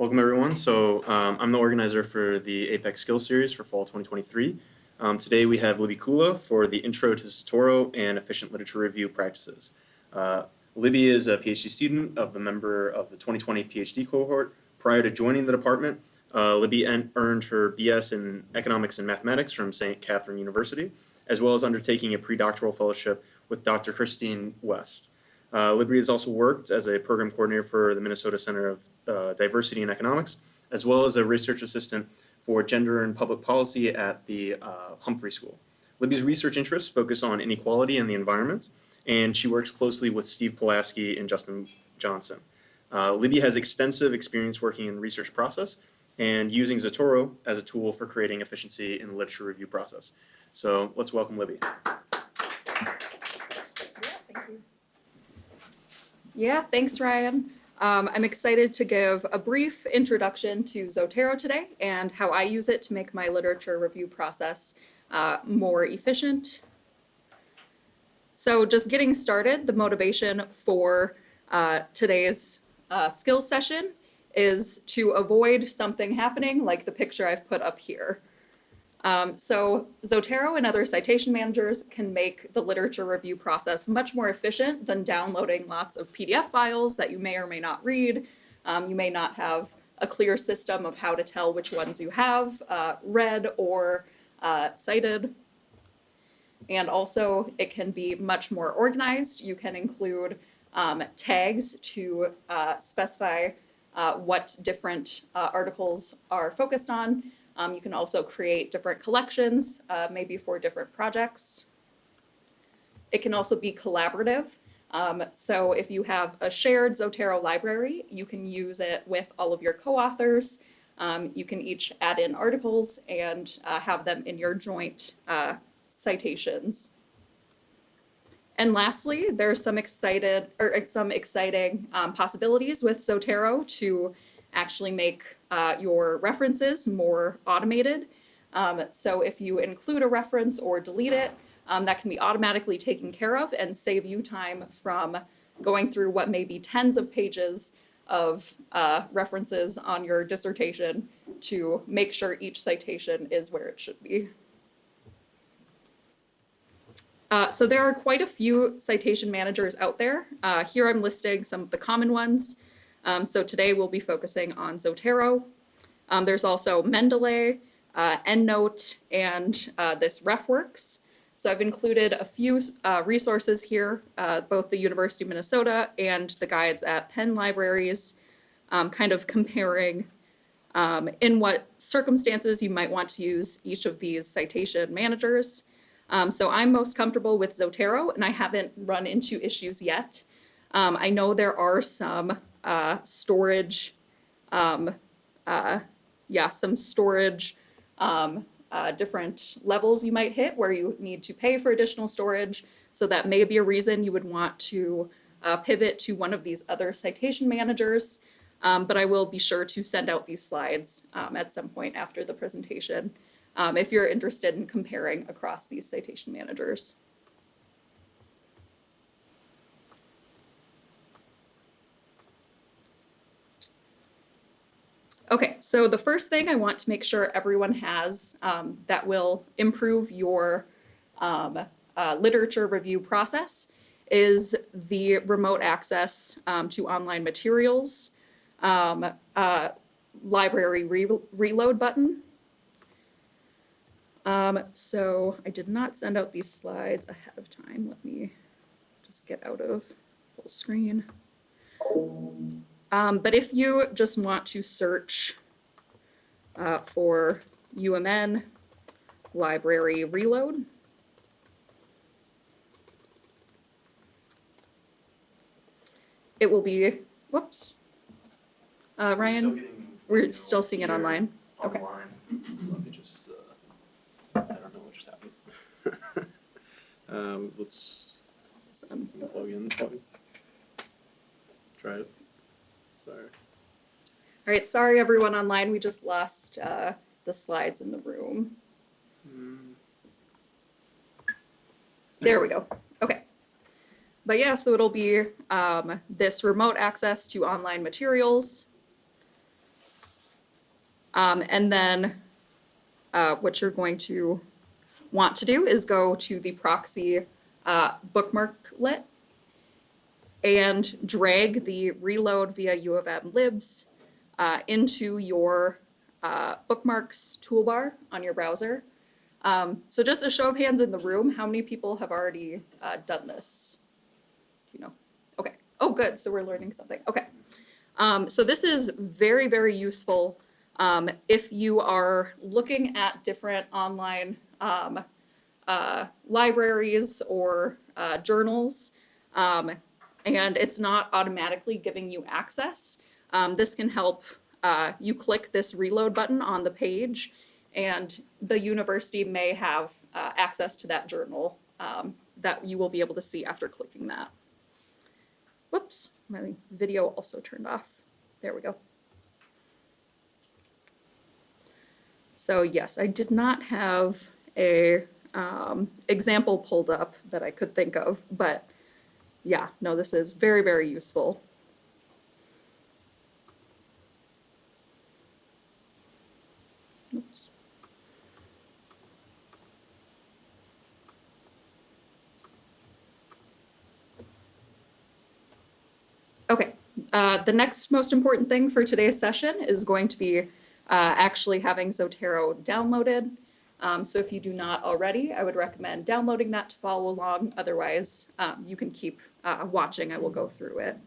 Welcome, everyone. I'm the organizer for the APEC Skills Series for Fall 2023. Today we have Libby Kula for the Intro to Zotero and Efficient Literature Review Practices. Libby is a PhD student of the member of the 2020 PhD cohort. Prior to joining the department, Libby earned her BS in Economics and Mathematics from St. Catherine University, as well as undertaking a pre-doctoral fellowship with Dr. Christine West. Libby has also worked as a program coordinator for the Minnesota Center of Diversity and Economics, as well as a research assistant for gender and public policy at the Humphrey School. Libby's research interests focus on inequality and the environment, and she works closely with Steve Pulaski and Justin Johnson. Libby has extensive experience working in the research process and using Zotero as a tool for creating efficiency in the literature review process. So let's welcome Libby. Yeah, thanks, Ryan. I'm excited to give a brief introduction to Zotero today and how I use it to make my literature review process more efficient. So just getting started, the motivation for today's skills session is to avoid something happening like the picture I've put up here. So Zotero and other citation managers can make the literature review process much more efficient than downloading lots of PDF files that you may or may not read. You may not have a clear system of how to tell which ones you have read or cited. And also it can be much more organized. You can include tags to specify what different articles are focused on. You can also create different collections, maybe for different projects. It can also be collaborative. So if you have a shared Zotero library, you can use it with all of your co-authors. You can each add in articles and have them in your joint citations. And lastly, there's some exciting possibilities with Zotero to actually make your references more automated. So if you include a reference or delete it, that can be automatically taken care of and save you time from going through what may be tens of pages of references on your dissertation to make sure each citation is where it should be. So there are quite a few citation managers out there. Here I'm listing some of the common ones. So today we'll be focusing on Zotero. There's also Mendeley, EndNote, and this RefWorks. So I've included a few resources here, both the University of Minnesota and the guides at Penn Libraries, kind of comparing in what circumstances you might want to use each of these citation managers. So I'm most comfortable with Zotero, and I haven't run into issues yet. I know there are some storage, different levels you might hit where you need to pay for additional storage. So that may be a reason you would want to pivot to one of these other citation managers. But I will be sure to send out these slides at some point after the presentation if you're interested in comparing across these citation managers. Okay, so the first thing I want to make sure everyone has that will improve your literature review process is the remote access to online materials library reload button. So I did not send out these slides ahead of time. Let me just get out of full screen. But if you just want to search for UMN library reload, it will be, whoops. Ryan, we're still seeing it online. Okay. Let me just, I don't know what just happened. Let's plug in. Try it. Sorry. All right, sorry everyone online, we just lost the slides in the room. There we go. Okay. But yeah, so it'll be this remote access to online materials. And then what you're going to want to do is go to the proxy bookmarklet and drag the reload via U of M libs into your bookmarks toolbar on your browser. So just a show of hands in the room, how many people have already done this? Do you know? Okay. Oh, good. So we're learning something. Okay. So this is very, very useful if you are looking at different online libraries or journals, and it's not automatically giving you access. This can help you click this reload button on the page, and the university may have access to that journal that you will be able to see after clicking that. Whoops, my video also turned off. There we go. So yes, I did not have a example pulled up that I could think of, but yeah, no, this is very, very useful. Oops. Okay, the next most important thing for today's session is going to be actually having Zotero downloaded. So if you do not already, I would recommend downloading that to follow along. Otherwise, you can keep watching. I will go through it.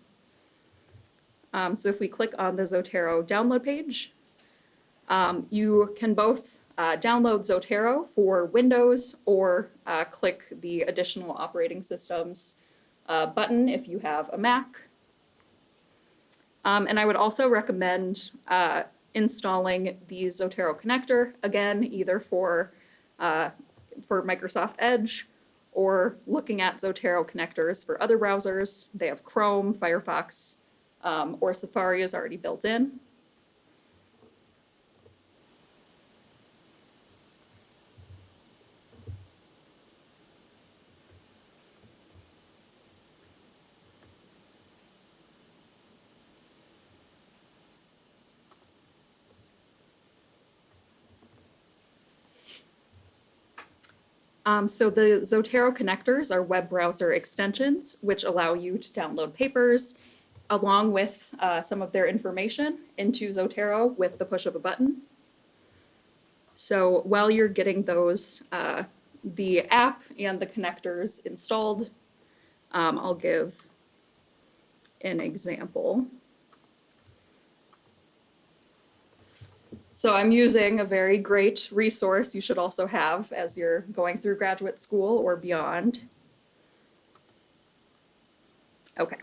So if we click on the Zotero download page, you can both download Zotero for Windows or click the additional operating systems button if you have a Mac. And I would also recommend installing the Zotero connector, again, either for Microsoft Edge or looking at Zotero connectors for other browsers. They have Chrome, Firefox, or Safari is already built in. So the Zotero connectors are web browser extensions, which allow you to download papers along with some of their information into Zotero with the push of a button. So while you're getting those, the app and the connectors installed, I'll give an example. So I'm using a very great resource you should also have as you're going through graduate school or beyond. Okay.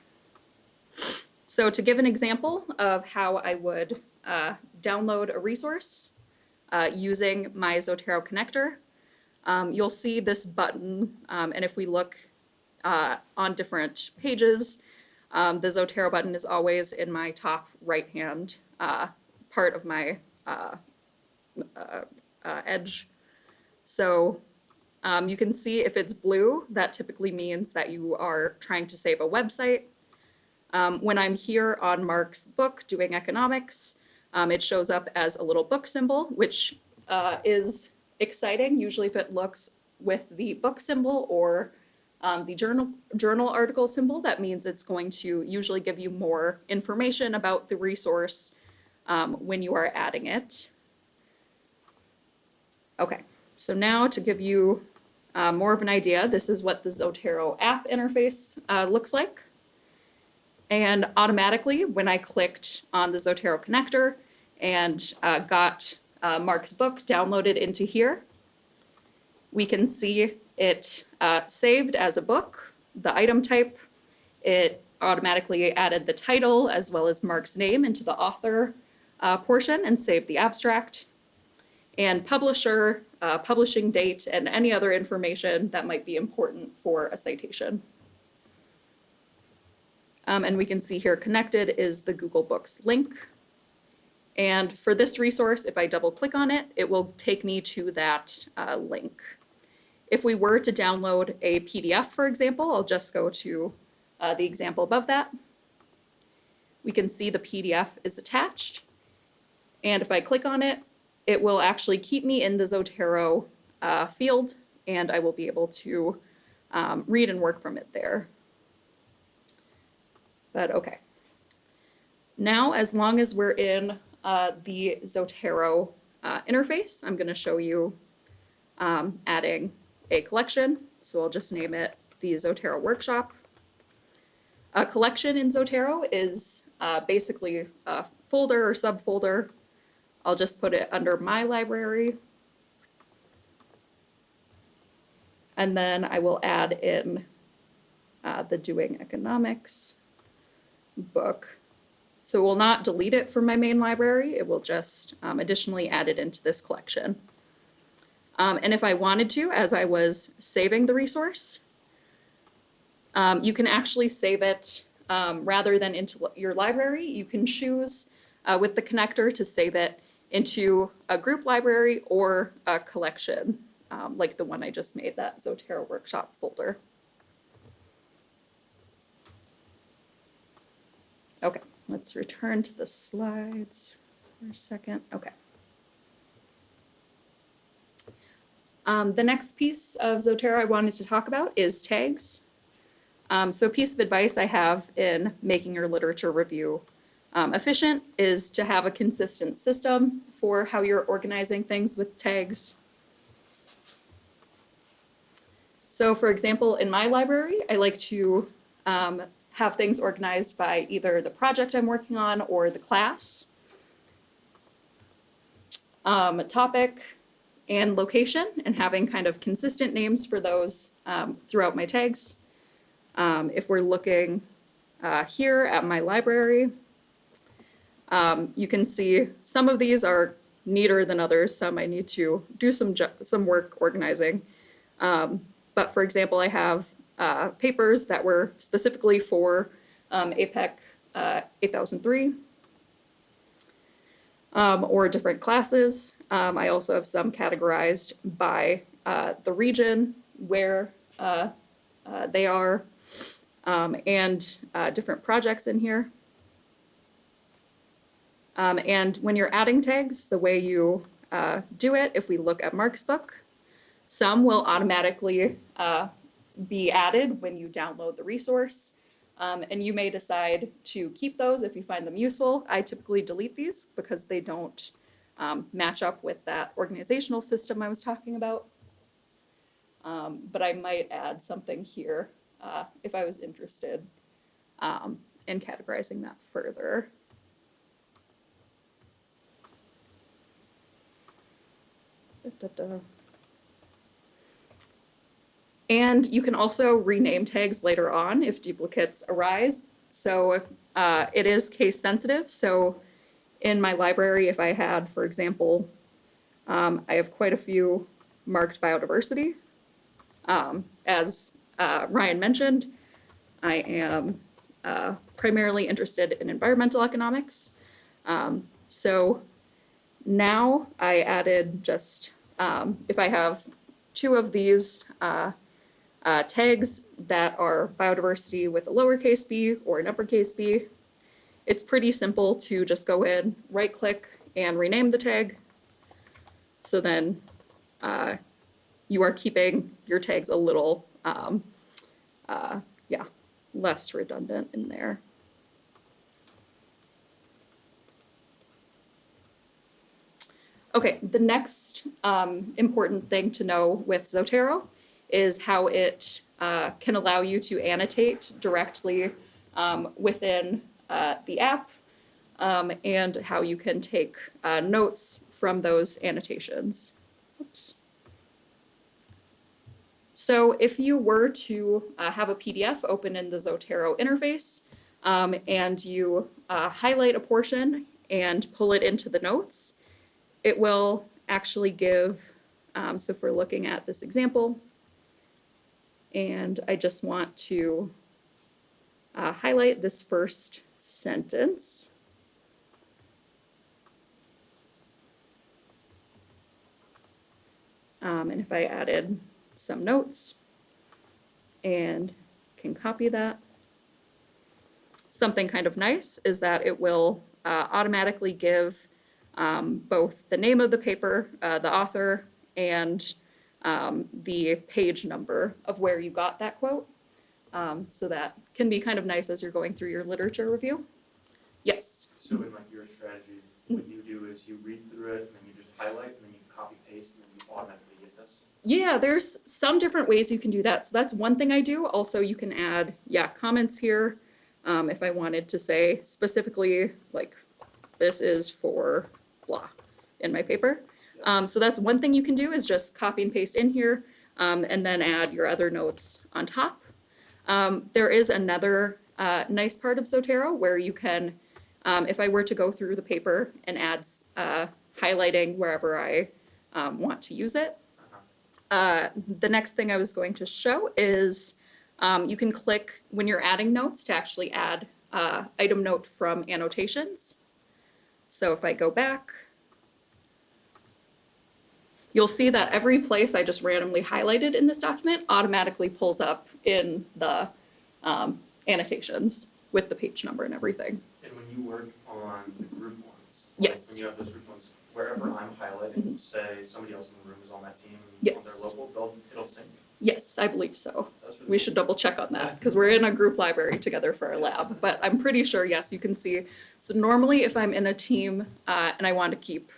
So to give an example of how I would download a resource using my Zotero connector, you'll see this button, and if we look on different pages, the Zotero button is always in my top right-hand part of my Edge. So you can see if it's blue, that typically means that you are trying to save a website. When I'm here on Mark's book doing economics, it shows up as a little book symbol, which is exciting. Usually if it looks with the book symbol or the journal article symbol, that means it's going to usually give you more information about the resource when you are adding it. Okay, so now to give you more of an idea, this is what the Zotero app interface looks like. And automatically, when I clicked on the Zotero connector and got Mark's book downloaded into here, we can see it saved as a book, the item type. It automatically added the title as well as Mark's name into the author portion and saved the abstract. And publisher, publishing date, and any other information that might be important for a citation. And we can see here connected is the Google Books link. And for this resource, if I double click on it, it will take me to that link. If we were to download a PDF, for example, I'll just go to the example above that. We can see the PDF is attached. And if I click on it, it will actually keep me in the Zotero field, and I will be able to read and work from it there. But okay. Now, as long as we're in the Zotero interface, I'm going to show you adding a collection. So I'll just name it the Zotero Workshop. A collection in Zotero is basically a folder or subfolder. I'll just put it under my library. And then I will add in the Doing Economics book. So we'll not delete it from my main library. It will just additionally add it into this collection. And if I wanted to, as I was saving the resource, you can actually save it rather than into your library. You can choose with the connector to save it into a group library or a collection, like the one I just made, that Zotero Workshop folder. Okay, let's return to the slides for a second. Okay. The next piece of Zotero I wanted to talk about is tags. So a piece of advice I have in making your literature review efficient is to have a consistent system for how you're organizing things with tags. So for example, in my library, I like to have things organized by either the project I'm working on or the class, topic, and location, and having kind of consistent names for those throughout my tags. If we're looking here at my library, you can see some of these are neater than others. Some I need to do some work organizing. But for example, I have papers that were specifically for APEC 8003 or different classes. I also have some categorized by the region where they are and different projects in here. And when you're adding tags, the way you do it, if we look at Mark's book, some will automatically be added when you download the resource. And you may decide to keep those if you find them useful. I typically delete these because they don't match up with that organizational system I was talking about. But I might add something here if I was interested in categorizing that further. And you can also rename tags later on if duplicates arise. So it is case sensitive. So in my library, if I had, for example, I have quite a few marked biodiversity. As Ryan mentioned, I am primarily interested in environmental economics. So now I added just, if I have two of these tags that are biodiversity with a lowercase b or an uppercase b, it's pretty simple to just go in, right click, and rename the tag. So then you are keeping your tags a little, less redundant in there. Okay, the next important thing to know with Zotero is how it can allow you to annotate directly within the app and how you can take notes from those annotations. Oops. So if you were to have a PDF open in the Zotero interface and you highlight a portion and pull it into the notes, it will actually give, so if we're looking at this example, and I just want to highlight this first sentence. And if I added some notes and can copy that, something kind of nice is that it will automatically give both the name of the paper, the author, and the page number of where you got that quote. So that can be kind of nice as you're going through your literature review. Yes. So in like your strategy, what you do is you read through it and then you just highlight and then you copy paste and then you automatically get this. Yeah, there's some different ways you can do that. So that's one thing I do. Also, you can add, comments here. If I wanted to say specifically, like, this is for blah in my paper. So that's one thing you can do is just copy and paste in here and then add your other notes on top. There is another nice part of Zotero where you can, if I were to go through the paper and add highlighting wherever I want to use it. The next thing I was going to show is you can click when you're adding notes to actually add item note from annotations. So if I go back, you'll see that every place I just randomly highlighted in this document automatically pulls up in the annotations with the page number and everything. And when you work on the group ones, yes. When you have those group ones, wherever I'm highlighting, say somebody else in the room is on that team yes. on their local, it'll sync. Yes, I believe so. That's really we cool. should double check on that because we're in a group library together for our lab, but I'm pretty sure, yes, you can see. So normally if I'm in a team and I want to keep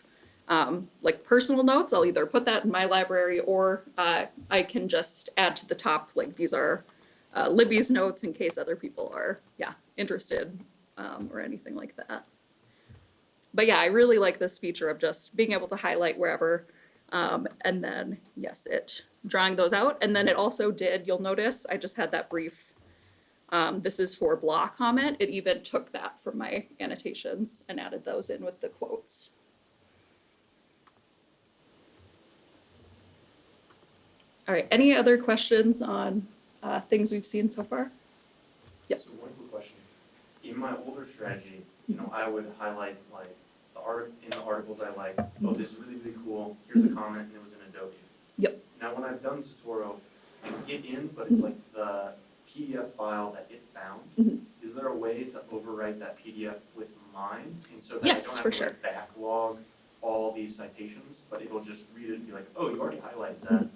like personal notes, I'll either put that in my library or I can just add to the top, like these are Libby's notes in case other people are, interested or anything like that. But yeah, I really like this feature of just being able to highlight wherever and then, yes, it drawing those out. And then it also did, you'll notice, I just had that brief, this is for blah comment. It even took that from my annotations and added those in with the quotes. All right, any other questions on things we've seen so far? Yep. So one quick question. In my older strategy, I would highlight like in the articles I like, oh, this is really, really cool. Here's a comment and it was in Adobe. Yep. Now when I've done Zotero, I get in, but it's like the PDF file that it found. Is there a way to overwrite that PDF with mine? And so that yes, I don't for have to sure. like backlog all these citations, but it'll just read it and be like, oh, you already highlighted that.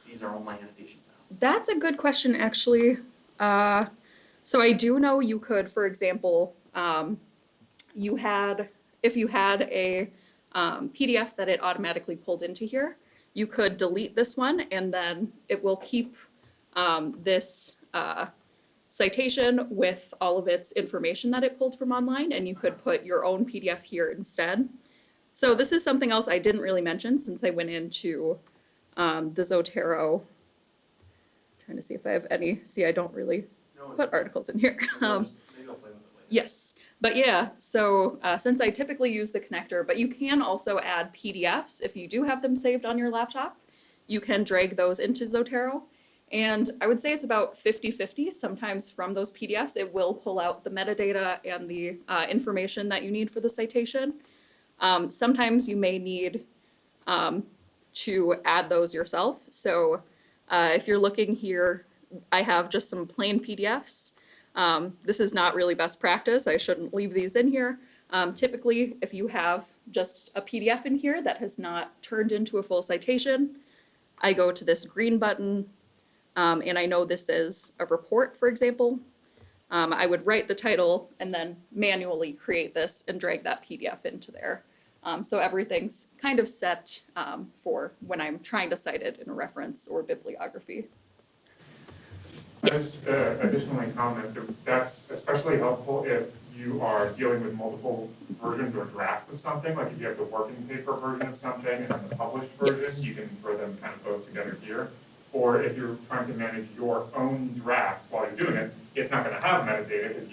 These are all my annotations now. That's a good question, actually. So I do know you could, for example, if you had a PDF that it automatically pulled into here, you could delete this one and then it will keep this citation with all of its information that it pulled from online, and you could put your own PDF here instead. So this is something else I didn't really mention since I went into the Zotero. Trying to see if I have any. See, I don't really put articles in here. Maybe I'll play with it later. Yes, but yeah, so since I typically use the connector, but you can also add PDFs if you do have them saved on your laptop. You can drag those into Zotero. And I would say it's about 50-50. Sometimes from those PDFs, it will pull out the metadata and the information that you need for the citation. Sometimes you may need to add those yourself. So if you're looking here, I have just some plain PDFs. This is not really best practice. I shouldn't leave these in here. Typically, if you have just a PDF in here that has not turned into a full citation, I go to this green button, and I know this is a report, for example. I would write the title and then manually create this and drag that PDF into there. So everything's kind of set for when I'm trying to cite it in a reference or bibliography. Yes. Additionally comment that's especially helpful if you are dealing with multiple versions or drafts of something, like if you have the working paper version of something and then the published version, yes, you can throw them kind of both together here. Or if you're trying to manage your own draft while you're doing it, it's not going to have metadata because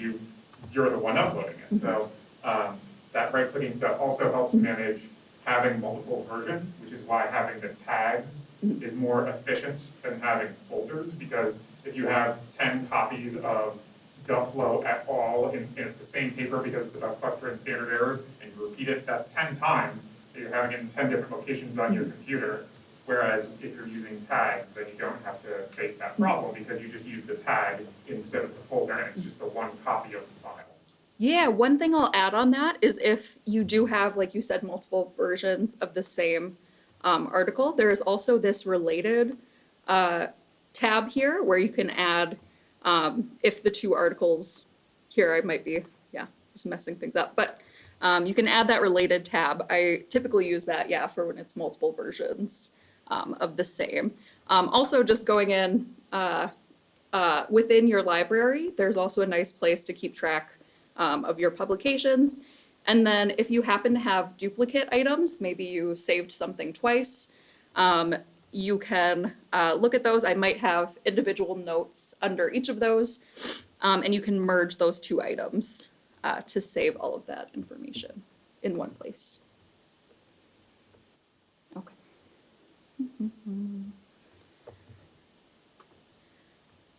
you're the one uploading it. So that right-clicking stuff also helps manage having multiple versions, which is why having the tags is more efficient than having folders, because if you have 10 copies of Dufflo et al. in the same paper because it's about cluster and standard errors, and you repeat it, that's 10 times that you're having it in 10 different locations on your computer. Whereas if you're using tags, then you don't have to face that problem because you just use the tag instead of the folder, and it's just the one copy of the file. Yeah, one thing I'll add on that is if you do have, like you said, multiple versions of the same article, there is also this related uh, tab here where you can add, if the two articles here, I might be, yeah, just messing things up, but you can add that related tab. I typically use that, yeah, for when it's multiple versions of the same. Also, just going in within your library, there's also a nice place to keep track of your publications. And then if you happen to have duplicate items, maybe you saved something twice, you can look at those. I might have individual notes under each of those, and you can merge those two items to save all of that information in one place. Okay.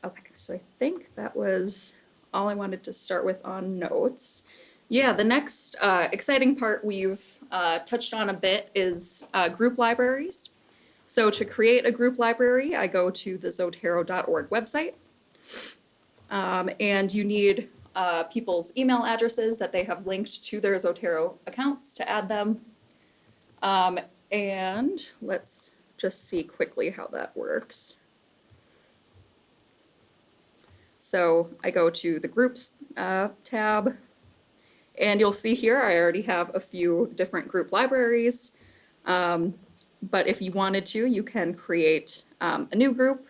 Okay, so I think that was all I wanted to start with on notes. Yeah, the next exciting part we've touched on a bit is group libraries. So to create a group library, I go to the Zotero.org website, and you need people's email addresses that they have linked to their Zotero accounts to add them. And let's just see quickly how that works. So I go to the groups tab, and you'll see here I already have a few different group libraries. But if you wanted to, you can create a new group,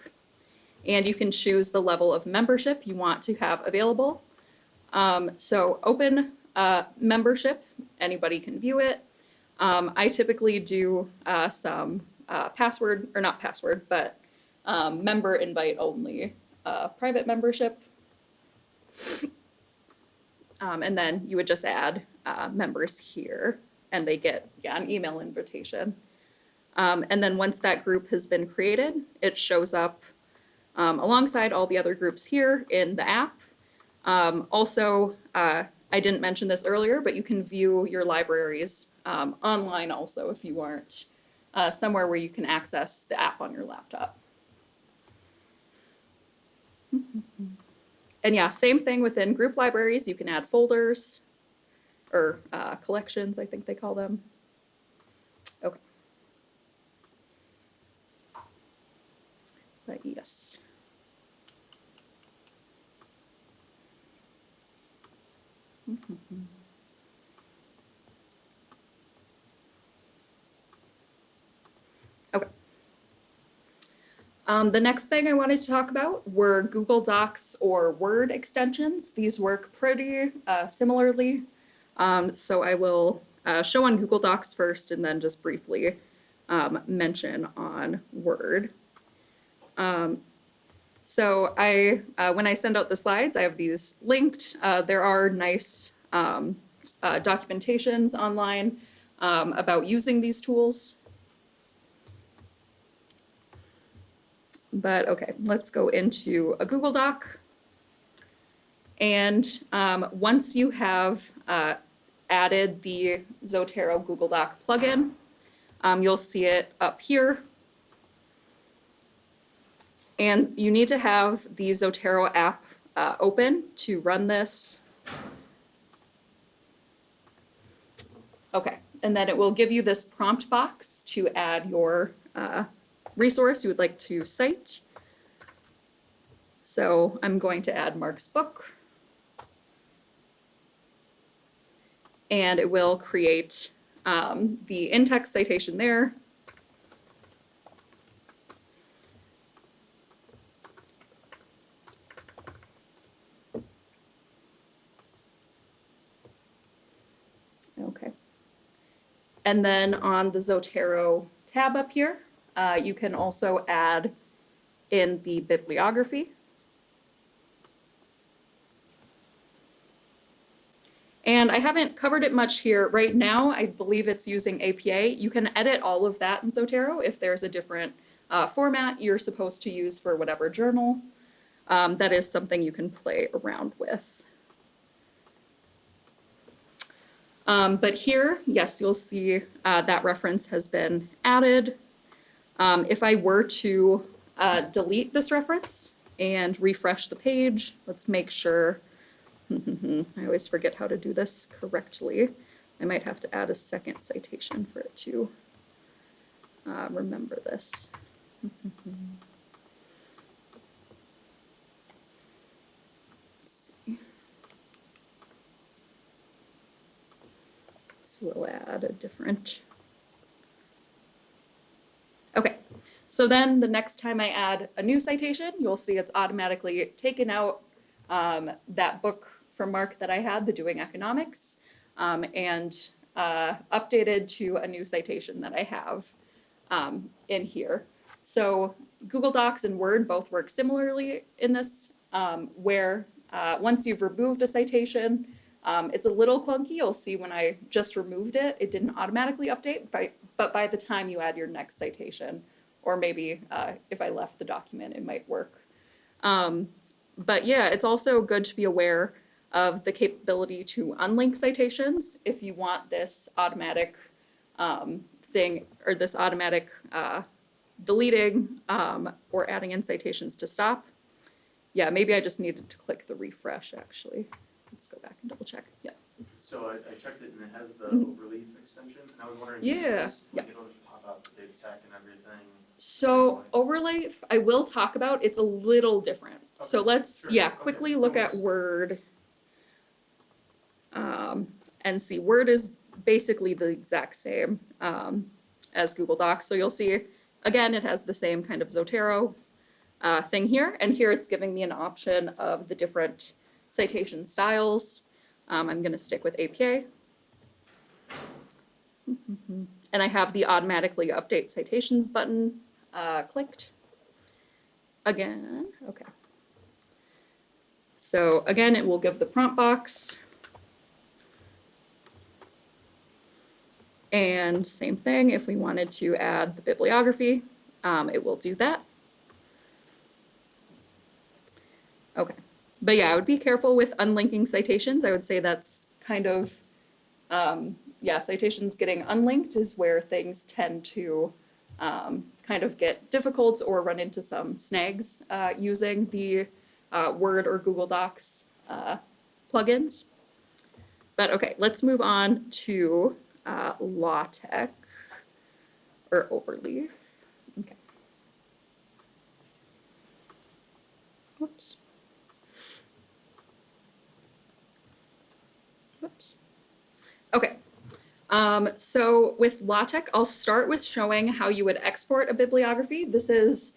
and you can choose the level of membership you want to have available. So open membership, anybody can view it. I typically do some password, or not password, but member invite only private membership. And then you would just add members here, and they get an email invitation. And then once that group has been created, it shows up alongside all the other groups here in the app. Also, I didn't mention this earlier, but you can view your libraries online also if you aren't somewhere where you can access the app on your laptop. And yeah, same thing within group libraries. You can add folders or collections, I think they call them. Okay. But yes. Okay. The next thing I wanted to talk about were Google Docs or Word extensions. These work pretty similarly. So I will show on Google Docs first and then just briefly mention on Word. So when I send out the slides, I have these linked. There are nice documentations online about using these tools. But okay, let's go into a Google Doc. And once you have added the Zotero Google Doc plugin, you'll see it up here. And you need to have the Zotero app open to run this. Okay, and then it will give you this prompt box to add your resource you would like to cite. So I'm going to add Mark's book. And it will create the in-text citation there. Okay. And then on the Zotero tab up here, you can also add in the bibliography. And I haven't covered it much here. Right now, I believe it's using APA. You can edit all of that in Zotero if there's a different format you're supposed to use for whatever journal. That is something you can play around with. But here, yes, you'll see that reference has been added. If I were to delete this reference and refresh the page, let's make sure I always forget how to do this correctly. I might have to add a second citation for it to remember this. Let's see. So we'll add a different. Okay, so then the next time I add a new citation, you'll see it's automatically taken out that book from Mark that I had, the Doing Economics, and updated to a new citation that I have in here. So Google Docs and Word both work similarly in this, where once you've removed a citation, it's a little clunky. You'll see when I just removed it, it didn't automatically update, but by the time you add your next citation, or maybe if I left the document, it might work. But yeah, it's also good to be aware of the capability to unlink citations if you want this automatic thing, or this automatic deleting or adding in citations to stop. Yeah, maybe I just needed to click the refresh actually. Let's go back and double check. Yeah. So I checked it and it has the overleaf extension, and I was wondering, Yeah. like it'll just pop out the big tech and everything. So overlay, I will talk about, it's a little different. So Okay, let's, sure. yeah, Okay, quickly no look at worries. Word. And see, Word is basically the exact same as Google Docs. So you'll see, again, it has the same kind of Zotero thing here. And here it's giving me an option of the different citation styles. I'm going to stick with APA. And I have the automatically update citations button clicked. Again, okay. So again, it will give the prompt box. And same thing, if we wanted to add the bibliography, it will do that. Okay, but yeah, I would be careful with unlinking citations. I would say that's kind of, yeah, citations getting unlinked is where things tend to kind of get difficult or run into some snags using the Word or Google Docs plugins. But okay, let's move on to LaTeX or Overleaf. Okay. Whoops. Whoops. Okay. So with LaTeX, I'll start with showing how you would export a bibliography. This is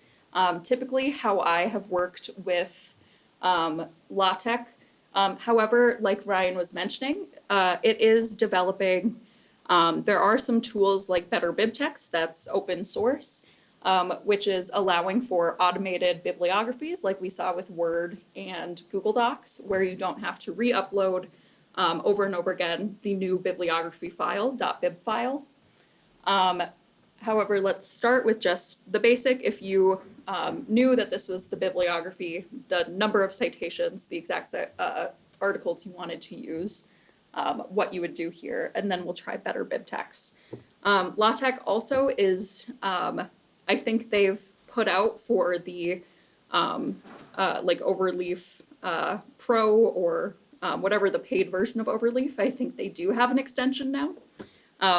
typically how I have worked with LaTeX. However, like Ryan was mentioning, it is developing. There are some tools like Better BibTeX that's open source, which is allowing for automated bibliographies like we saw with Word and Google Docs, where you don't have to re-upload over and over again the new bibliography file, .bib file. However, let's start with just the basic. If you knew that this was the bibliography, the number of citations, the exact articles you wanted to use, what you would do here, and then we'll try Better BibTeX. LaTeX also is, I think they've put out for the like Overleaf Pro or whatever the paid version of Overleaf, I think they do have an extension now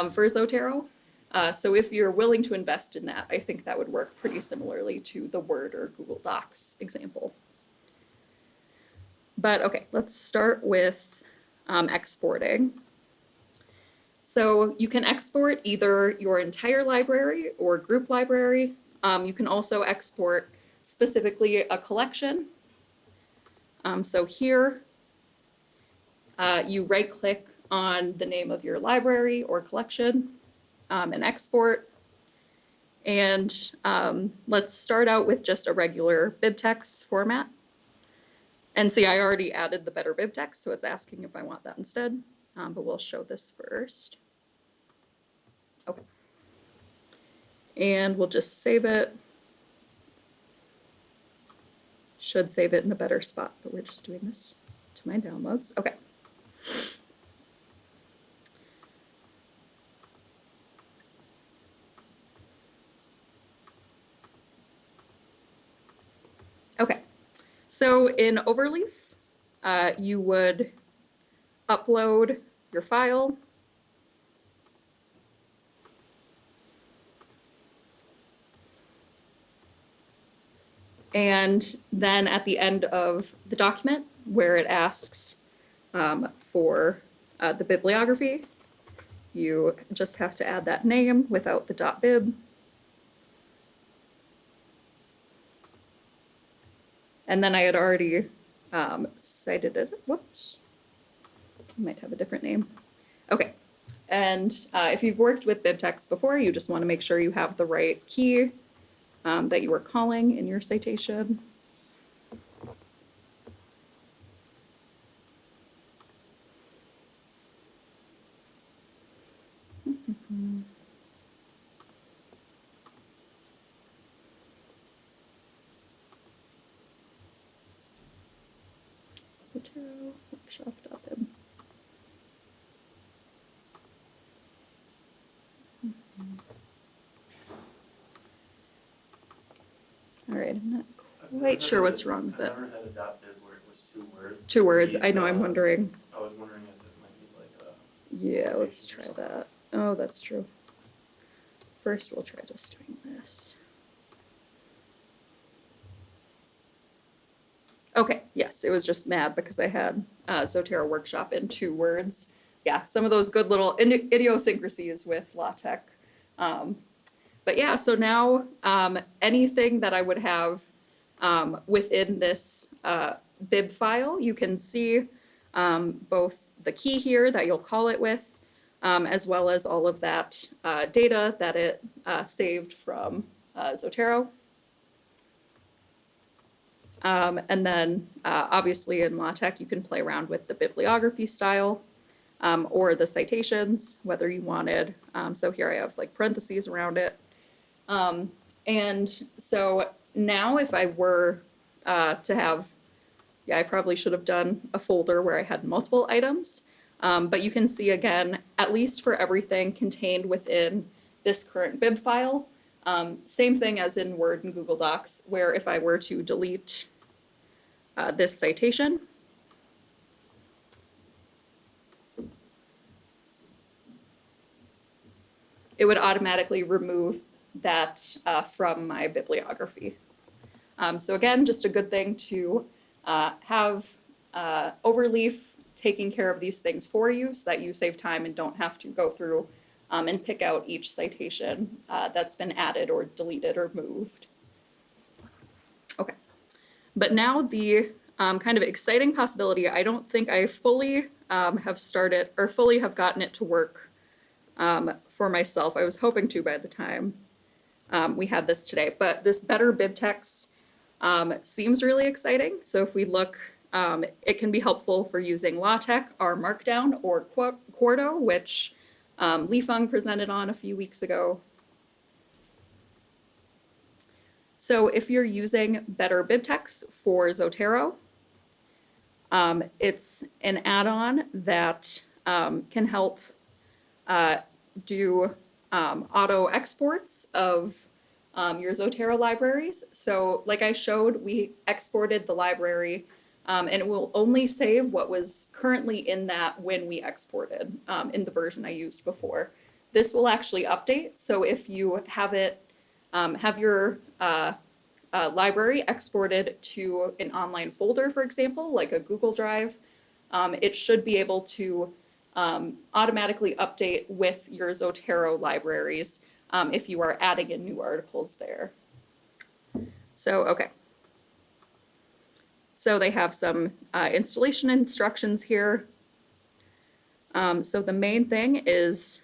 for Zotero. So if you're willing to invest in that, I think that would work pretty similarly to the Word or Google Docs example. But okay, let's start with exporting. So you can export either your entire library or group library. You can also export specifically a collection. So here, you right-click on the name of your library or collection and export. And let's start out with just a regular BibTeX format. And see, I already added the Better BibTeX, so it's asking if I want that instead. But we'll show this first. Okay. And we'll just save it. Should save it in a better spot, but we're just doing this to my downloads. Okay. Okay, so in Overleaf, you would upload your file. And then at the end of the document, where it asks for the bibliography, you just have to add that name without the .bib. And then I had already cited it. Whoops. I might have a different name. Okay. And if you've worked with BibTeX before, you just want to make sure you have the right key that you are calling in your citation. Zotero workshop.bib. All right, I'm not quite sure what's wrong with it. I've never had a .bib where it was 2 words. Two words. I know. I'm wondering. I was wondering if it might be like a. Yeah, let's try that. Oh, that's true. First, we'll try just doing this. Okay, yes, it was just mad because I had Zotero workshop in 2 words. Yeah, some of those good little idiosyncrasies with LaTeX. But yeah, so now anything that I would have within this bib file, you can see both the key here that you'll call it with, as well as all of that data that it saved from Zotero. And then obviously in LaTeX, you can play around with the bibliography style or the citations, whether you wanted. So here I have like parentheses around it. And so now if I were to have, yeah, I probably should have done a folder where I had multiple items. But you can see again, at least for everything contained within this current bib file, same thing as in Word and Google Docs, where if I were to delete this citation, it would automatically remove that from my bibliography. So again, just a good thing to have Overleaf taking care of these things for you so that you save time and don't have to go through and pick out each citation that's been added or deleted or moved. Okay, but now the kind of exciting possibility, I don't think I fully have started or fully have gotten it to work for myself. I was hoping to by the time we had this today, but this better BibTeX seems really exciting. So if we look, it can be helpful for using LaTeX, R Markdown, or Quarto, which Li-Feng presented on a few weeks ago. So if you're using better BibTeX for Zotero, it's an add-on that can help do auto exports of your Zotero libraries. So like I showed, we exported the library and it will only save what was currently in that when we exported in the version I used before. This will actually update. So if you have it, have your library exported to an online folder, for example, like a Google Drive, it should be able to automatically update with your Zotero libraries if you are adding in new articles there. So, okay. So they have some installation instructions here. So the main thing is,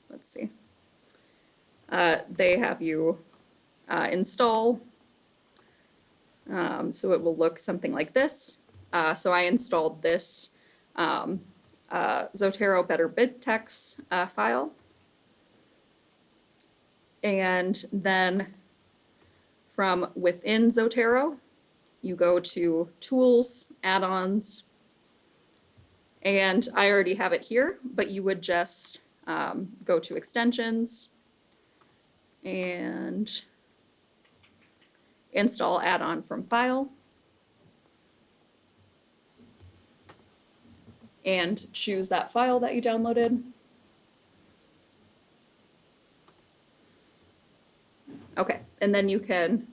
let's see, they have you install. So it will look something like this. So I installed this Zotero Better BibTeX file. And then from within Zotero, you go to Tools, Add-ons, and I already have it here, but you would just go to Extensions and install add-on from File. and choose that file that you downloaded. Okay, and then you can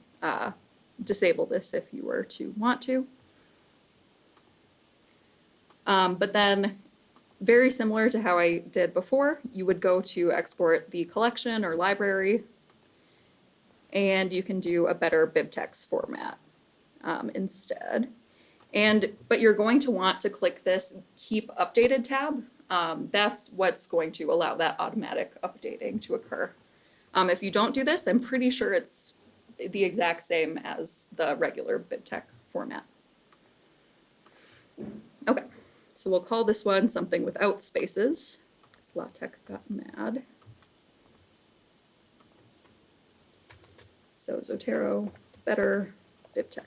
disable this if you were to want to. But then, very similar to how I did before, you would go to export the collection or library, and you can do a better BibTeX format instead. But you're going to want to click this Keep Updated tab. That's what's going to allow that automatic updating to occur. If you don't do this, I'm pretty sure it's the exact same as the regular BibTeX format. Okay, so we'll call this one something without spaces, because LaTeX got mad. So Zotero, better BibTeX.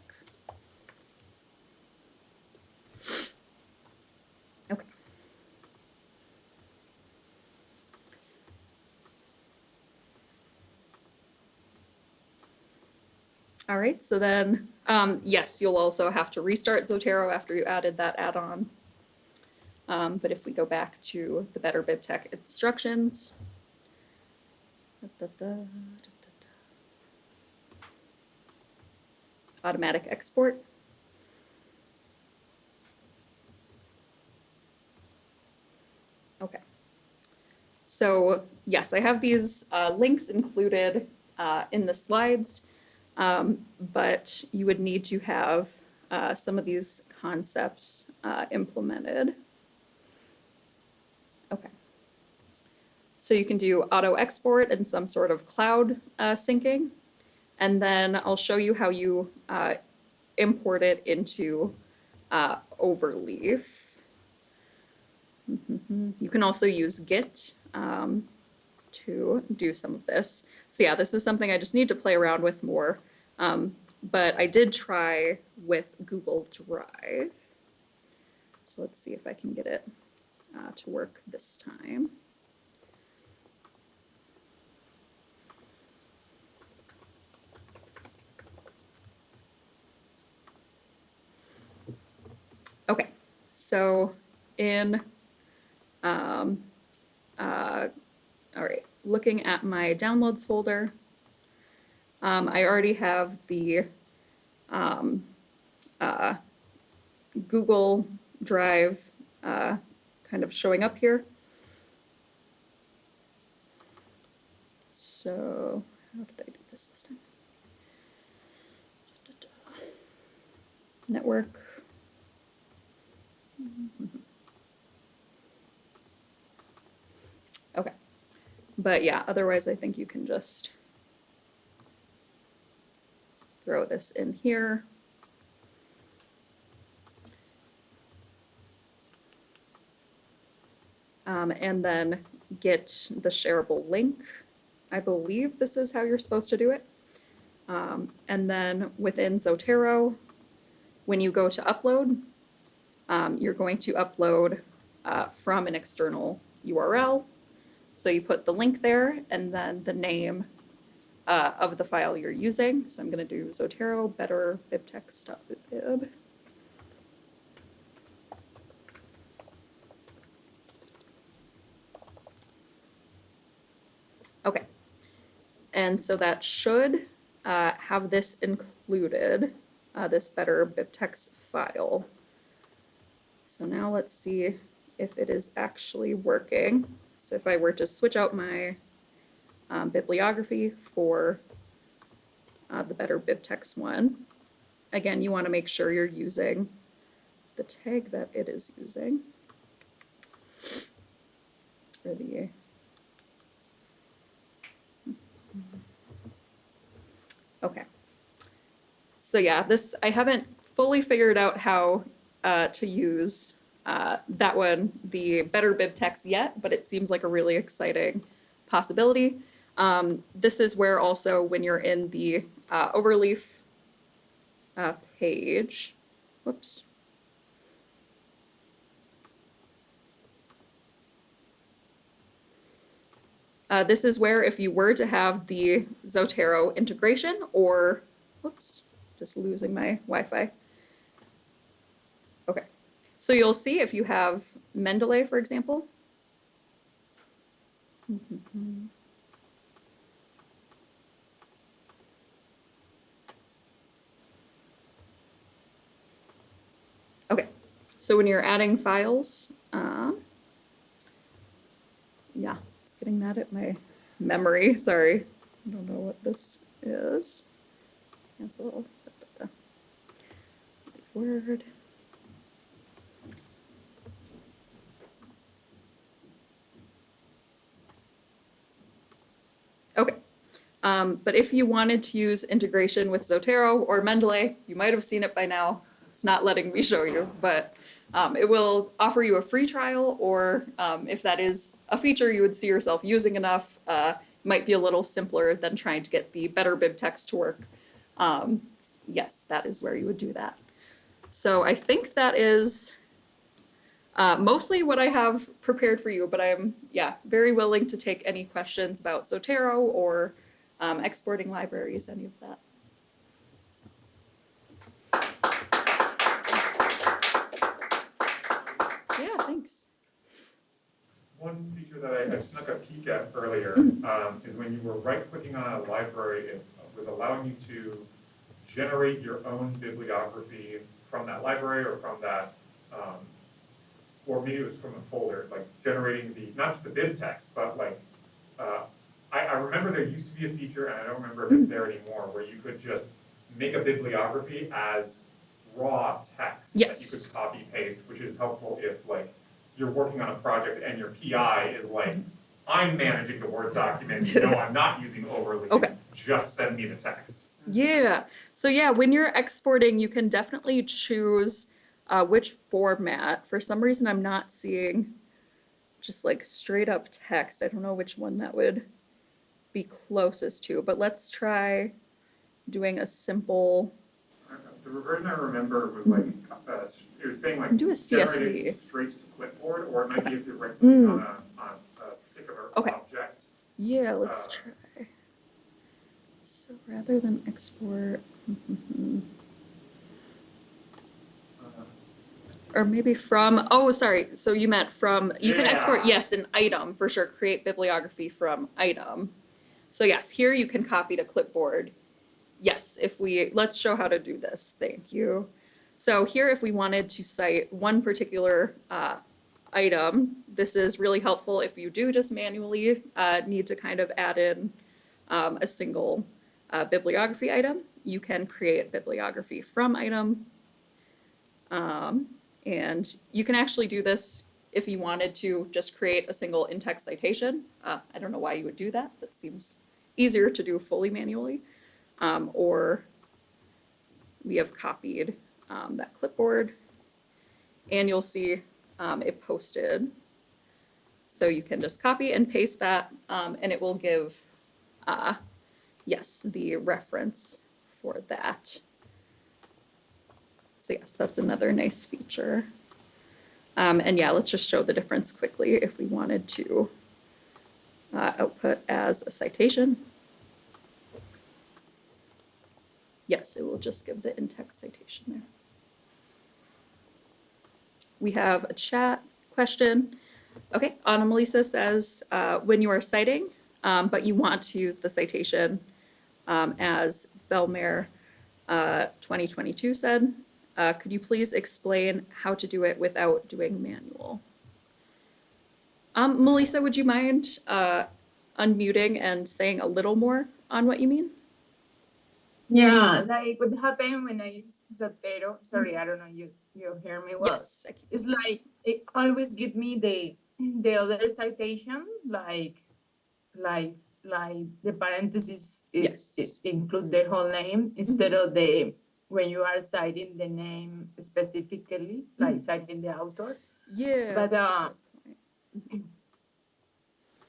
Okay. All right, so then, yes, you'll also have to restart Zotero after you added that add-on. But if we go back to the Better BibTeX instructions, automatic export. Okay. So yes, I have these links included in the slides, but you would need to have some of these concepts implemented. Okay. So you can do auto export and some sort of cloud syncing. And then I'll show you how you import it into Overleaf. You can also use Git to do some of this. So yeah, this is something I just need to play around with more. But I did try with Google Drive. So let's see if I can get it to work this time. Okay, so in, all right, looking at my downloads folder, I already have the Google Drive kind of showing up here. So how did I do this time? Network. Okay, but yeah, otherwise I think you can just throw this in here. And then get the shareable link. I believe this is how you're supposed to do it. And then within Zotero, when you go to upload, you're going to upload from an external URL. So you put the link there and then the name of the file you're using. So I'm going to do Zotero better bibtex.bib. Okay, and so that should have this included, this better bibtex file. So now let's see if it is actually working. So if I were to switch out my bibliography for the better bibtex one, again, you want to make sure you're using the tag that it is using. Or the okay. So yeah, this, I haven't fully figured out how to use that one, the better bibtex yet, but it seems like a really exciting possibility. This is where also when you're in the Overleaf page, whoops. This is where if you were to have the Zotero integration whoops, just losing my Wi-Fi. Okay, So you'll see if you have Mendeley, for example. Okay, so when you're adding files, yeah, it's getting mad at my memory. Sorry, I don't know what this is. Cancel. Word. Okay. But if you wanted to use integration with Zotero or Mendeley, you might have seen it by now. It's not letting me show you, but it will offer you a free trial, or if that is a feature you would see yourself using enough, might be a little simpler than trying to get the better BibTeX to work. Yes, that is where you would do that. So I think that is mostly what I have prepared for you, but I'm, very willing to take any questions about Zotero or exporting libraries, any of that. Yeah, thanks. One feature that I snuck a peek at earlier is when you were right-clicking on a library, it was allowing you to generate your own bibliography from that library or from that, or maybe it was from a folder, like generating the, not just the bib text, but like, I remember there used to be a feature, and I don't remember if it's there anymore, where you could just make a bibliography as raw text that you could copy paste, which is helpful if like you're working on a project and your PI is like, I'm managing the Word document, no, I'm not using overly, just send me the text. Yeah, so yeah, when you're exporting, you can definitely choose which format. For some reason, I'm not seeing just like straight up text. I don't know which one that would be closest to, but let's try doing a simple. The version I remember was like, it was saying like, do a generate it CSV. straight to clipboard, or it might be if you're right-clicking on a particular object. Yeah, let's try. So rather than export, or maybe from, oh, sorry, so you meant from, you can export, yes, an item, for sure, create bibliography from item. So yes, here you can copy to clipboard. Yes, let's show how to do this, thank you. So here, if we wanted to cite one particular item, this is really helpful if you do just manually need to kind of add in a single bibliography item. You can create bibliography from item. And you can actually do this if you wanted to just create a single in-text citation. I don't know why you would do that. That seems easier to do fully manually. Or we have copied that clipboard, and you'll see it posted. So you can just copy and paste that, and it will give, yes, the reference for that. So yes, that's another nice feature. And yeah, let's just show the difference quickly if we wanted to output as a citation. Yes, it will just give the in-text citation there. We have a chat question. Okay, Anna Melissa says, when you are citing, but you want to use the citation as Belmare 2022 said, could you please explain how to do it without doing manual? Melissa, would you mind unmuting and saying a little more on what you mean? Yeah, like what happened when I use Zotero. Sorry, I don't know you hear me well. Yes, I can. It's like it always give me the other citation, like the parentheses it include the whole name instead of the when you are citing the name specifically, like citing the author. Yeah, but that's a good point.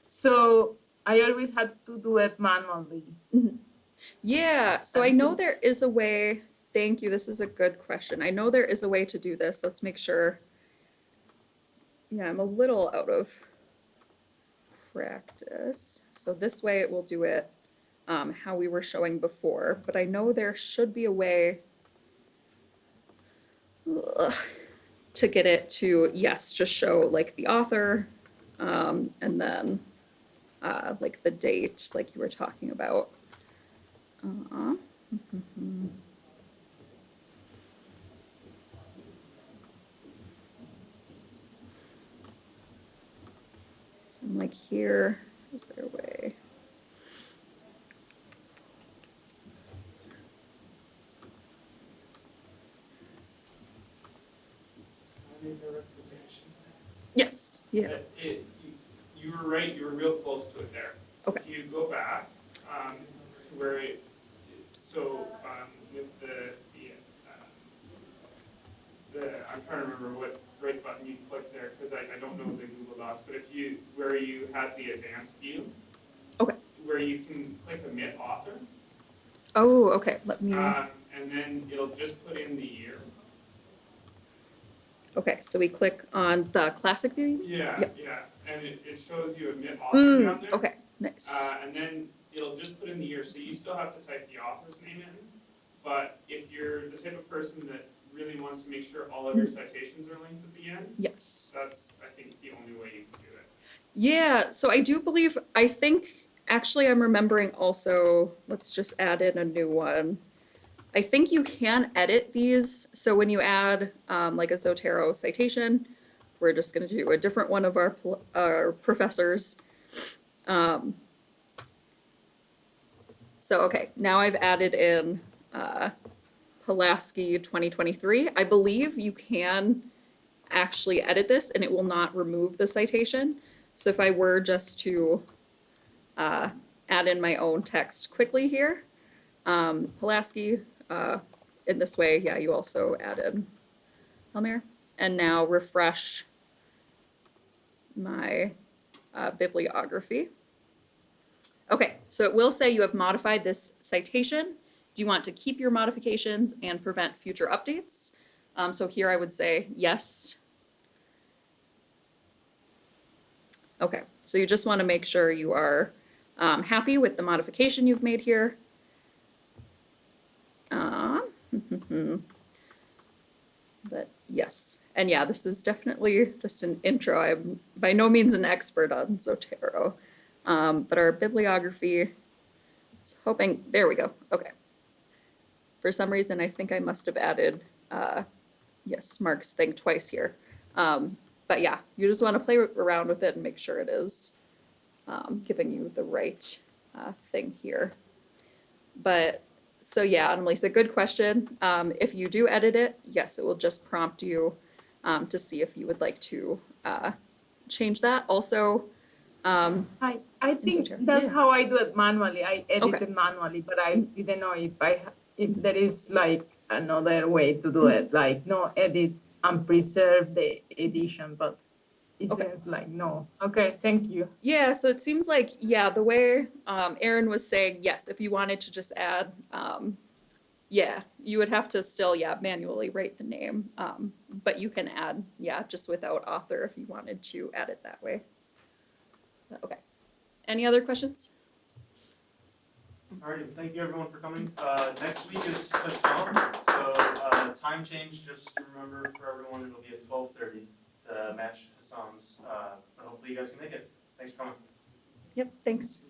So I always had to do it manually. Yeah, so I know there is a way. Thank you. This is a good question. I know there is a way to do this. Let's make sure. Yeah, I'm a little out of practice. So this way it will do it how we were showing before, but I know there should be a way. Ugh. to get it to, yes, just show like the author, and then like the date, like you were talking about. So I'm like here, is there a way? I make a recommendation. Yes, yeah, That you were right, you were real close to it there. Okay. If you go back to where it, so with I'm trying to remember what right button you clicked there, because I don't know the Google Docs, but if you, where you had the advanced view. Okay. Where you can click omit author. oh, okay, let me, And then it'll just put in the year. okay, so we click on the classic view, you mean? Yeah, Yep. yeah, and it shows you omit author down there. Okay, nice. And then it'll just put in the year, so you still have to type the author's name in. But if you're the type of person that really wants to make sure all of your citations are linked at the end, Yes. that's, I think, the only way you can do it. Yeah, so I do believe, I think, actually, I'm remembering also, let's just add in a new one. I think you can edit these. So when you add like a Zotero citation, we're just going to do a different one of our professors. So, okay, now I've added in Pulaski 2023. I believe you can actually edit this and it will not remove the citation. So if I were just to add in my own text quickly here, Pulaski, in this way, yeah, you also added Helmer. And now refresh my bibliography. Okay, so it will say you have modified this citation. Do you want to keep your modifications and prevent future updates? So here I would say yes. Okay, so you just want to make sure you are happy with the modification you've made here. But yes, and yeah, this is definitely just an intro. I'm by no means an expert on Zotero, but our bibliography, hoping, there we go, okay. For some reason, I think I must have added, yes, Mark's thing twice here. But yeah, you just want to play around with it and make sure it is giving you the right thing here. But so yeah, Annalisa, good question. If you do edit it, yes, it will just prompt you to see if you would like to change that. Also, I think Zotero. that's Yeah. how I do it manually. I edit Okay. it manually, but I didn't know if there is like another way to do it, like no edit and preserve the edition, but it Okay. seems like no. Okay, thank you. Yeah, so it seems like, yeah, the way Aaron was saying, yes, if you wanted to just add, yeah, you would have to still, yeah, manually write the name, but you can add, yeah, just without author if you wanted to add it that way. Okay. Any other questions? All right, thank you everyone for coming. Next week is Hassan, so time change, just remember for everyone, it'll be at 12:30 to match Hassan's, but hopefully you guys can make it. Thanks for coming. Yep, thanks.